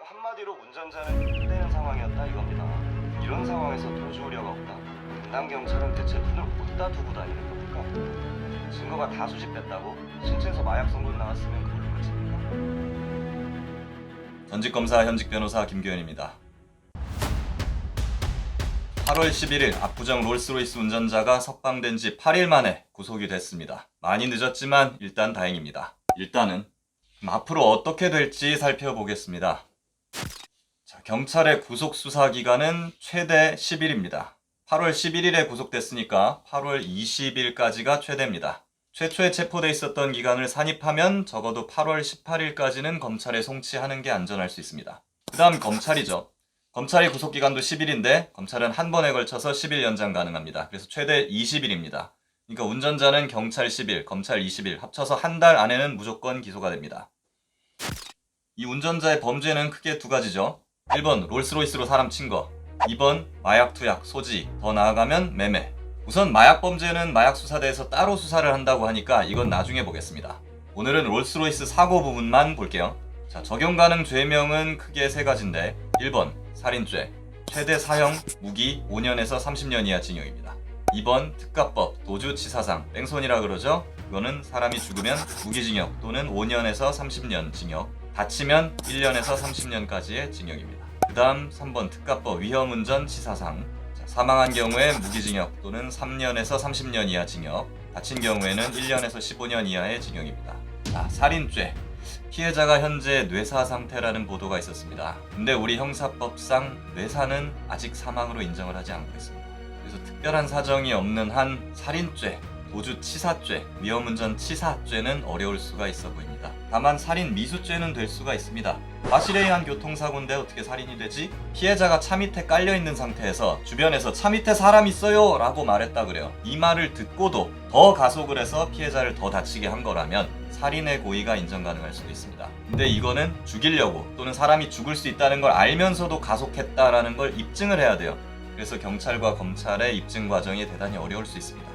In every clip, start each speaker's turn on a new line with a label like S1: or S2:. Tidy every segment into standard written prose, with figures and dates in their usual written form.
S1: 한마디로 운전자는 떼는 상황이었다 이겁니다. 이런 상황에서 도주 우려가 없다. 담당 경찰은 대체 눈을 어디다 두고 다니는 겁니까? 증거가 다 수집됐다고? 신체에서 마약 성분 나왔으면 그걸로 끝입니까?
S2: 전직 검사 현직 변호사 김규현입니다. 8월 11일 압구정 롤스로이스 운전자가 석방된 지 8일 만에 구속이 됐습니다. 많이 늦었지만 일단 다행입니다. 일단은 앞으로 어떻게 될지 살펴보겠습니다. 자, 경찰의 구속 수사 기간은 최대 10일입니다. 8월 11일에 구속됐으니까 8월 20일까지가 최대입니다. 최초에 체포돼 있었던 기간을 산입하면 적어도 8월 18일까지는 검찰에 송치하는 게 안전할 수 있습니다. 그 다음 검찰이죠. 검찰의 구속기간도 10일인데 검찰은 한 번에 걸쳐서 10일 연장 가능합니다. 그래서 최대 20일입니다. 그러니까 운전자는 경찰 10일, 검찰 20일 합쳐서 한 달 안에는 무조건 기소가 됩니다. 이 운전자의 범죄는 크게 두 가지죠. 1번 롤스로이스로 사람 친 거, 2번 마약 투약, 소지, 더 나아가면 매매. 우선 마약 범죄는 마약수사대에서 따로 수사를 한다고 하니까 이건 나중에 보겠습니다. 오늘은 롤스로이스 사고 부분만 볼게요. 자, 적용 가능 죄명은 크게 세 가지인데 1번 살인죄, 최대 사형, 무기 5년에서 30년 이하 징역입니다. 2번 특가법, 도주치사상, 뺑소니라 그러죠? 이거는 사람이 죽으면 무기징역 또는 5년에서 30년 징역, 다치면 1년에서 30년까지의 징역입니다. 그 다음 3번 특가법, 위험운전 치사상, 사망한 경우에 무기징역 또는 3년에서 30년 이하 징역, 다친 경우에는 1년에서 15년 이하의 징역입니다. 자, 살인죄. 피해자가 현재 뇌사 상태라는 보도가 있었습니다. 근데 우리 형사법상 뇌사는 아직 사망으로 인정을 하지 않고 있습니다. 그래서 특별한 사정이 없는 한 살인죄, 도주치사죄, 위험운전 치사죄는 어려울 수가 있어 보입니다. 다만 살인 미수죄는 될 수가 있습니다. 과실에 의한 교통사고인데 어떻게 살인이 되지? 피해자가 차 밑에 깔려있는 상태에서 주변에서 차 밑에 사람 있어요 라고 말했다 그래요. 이 말을 듣고도 더 가속을 해서 피해자를 더 다치게 한 거라면 살인의 고의가 인정 가능할 수도 있습니다. 근데 이거는 죽이려고 또는 사람이 죽을 수 있다는 걸 알면서도 가속했다라는 걸 입증을 해야 돼요. 그래서 경찰과 검찰의 입증 과정이 대단히 어려울 수 있습니다.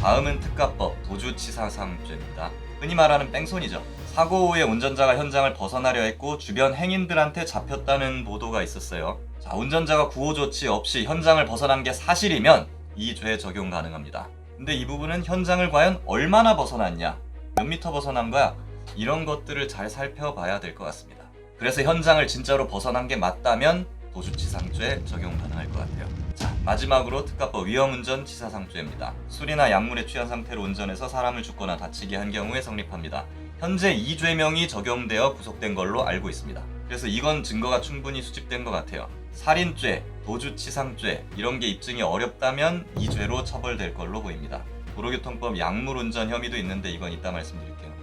S2: 다음은 특가법, 도주치사상죄입니다. 흔히 말하는 뺑소니죠. 사고 후에 운전자가 현장을 벗어나려 했고 주변 행인들한테 잡혔다는 보도가 있었어요. 자, 운전자가 구호 조치 없이 현장을 벗어난 게 사실이면 이 죄 적용 가능합니다. 근데 이 부분은 현장을 과연 얼마나 벗어났냐, 몇 미터 벗어난 거야, 이런 것들을 잘 살펴봐야 될 것 같습니다. 그래서 현장을 진짜로 벗어난 게 맞다면 도주치상죄 적용 가능할 것 같아요. 자, 마지막으로 특가법 위험운전 치사상죄입니다. 술이나 약물에 취한 상태로 운전해서 사람을 죽거나 다치게 한 경우에 성립합니다. 현재 이 죄명이 적용되어 구속된 걸로 알고 있습니다. 그래서 이건 증거가 충분히 수집된 것 같아요. 살인죄, 도주치상죄 이런 게 입증이 어렵다면 이 죄로 처벌될 걸로 보입니다. 도로교통법 약물운전 혐의도 있는데 이건 이따 말씀드릴게요.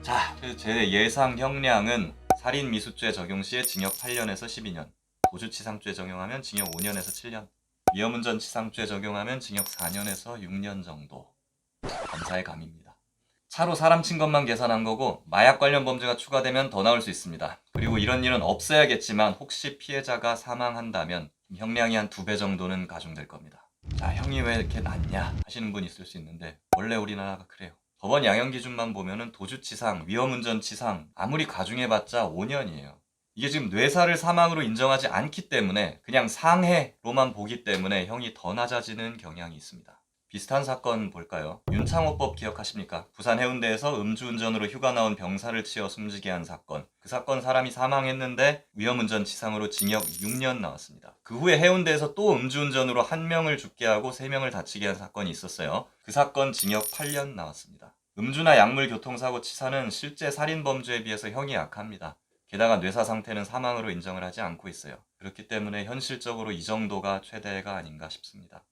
S2: 자, 제 예상 형량은 살인 미수죄 적용 시에 징역 8년에서 12년, 도주치상죄 적용하면 징역 5년에서 7년, 위험운전 치상죄 적용하면 징역 4년에서 6년 정도. 검사의 감입니다. 차로 사람 친 것만 계산한 거고 마약 관련 범죄가 추가되면 더 나올 수 있습니다. 그리고 이런 일은 없어야겠지만 혹시 피해자가 사망한다면 형량이 한 2배 정도는 가중될 겁니다. 자, 형이 왜 이렇게 낮냐 하시는 분 있을 수 있는데 원래 우리나라가 그래요. 법원 양형 기준만 보면은 도주치상, 위험운전치상 아무리 가중해봤자 5년이에요. 이게 지금 뇌사를 사망으로 인정하지 않기 때문에 그냥 상해로만 보기 때문에 형이 더 낮아지는 경향이 있습니다. 비슷한 사건 볼까요? 윤창호법 기억하십니까? 부산 해운대에서 음주운전으로 휴가 나온 병사를 치어 숨지게 한 사건. 그 사건 사람이 사망했는데 위험운전 치상으로 징역 6년 나왔습니다. 그 후에 해운대에서 또 음주운전으로 1명을 죽게 하고 3명을 다치게 한 사건이 있었어요. 그 사건 징역 8년 나왔습니다. 음주나 약물 교통사고 치사는 실제 살인범죄에 비해서 형이 약합니다. 게다가 뇌사 상태는 사망으로 인정을 하지 않고 있어요. 그렇기 때문에 현실적으로 이 정도가 최대가 아닌가 싶습니다.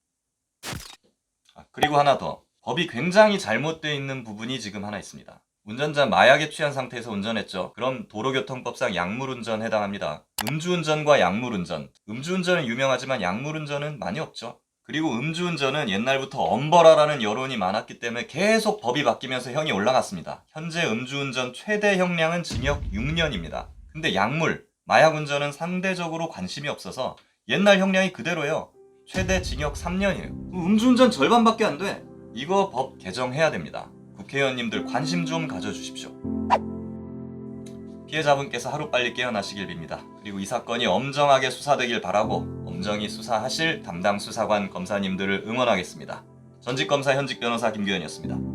S2: 그리고 하나 더. 법이 굉장히 잘못되어 있는 부분이 지금 하나 있습니다. 운전자 마약에 취한 상태에서 운전했죠. 그럼 도로교통법상 약물운전 해당합니다. 음주운전과 약물운전. 음주운전은 유명하지만 약물운전은 많이 없죠. 그리고 음주운전은 옛날부터 엄벌하라는 여론이 많았기 때문에 계속 법이 바뀌면서 형이 올라갔습니다. 현재 음주운전 최대 형량은 징역 6년입니다. 근데 약물, 마약운전은 상대적으로 관심이 없어서 옛날 형량이 그대로예요. 최대 징역 3년이에요. 음주운전 절반밖에 안 돼. 이거 법 개정해야 됩니다. 국회의원님들 관심 좀 가져주십시오. 피해자분께서 하루빨리 깨어나시길 빕니다. 그리고 이 사건이 엄정하게 수사되길 바라고 엄정히 수사하실 담당 수사관 검사님들을 응원하겠습니다. 전직 검사 현직 변호사 김규현이었습니다.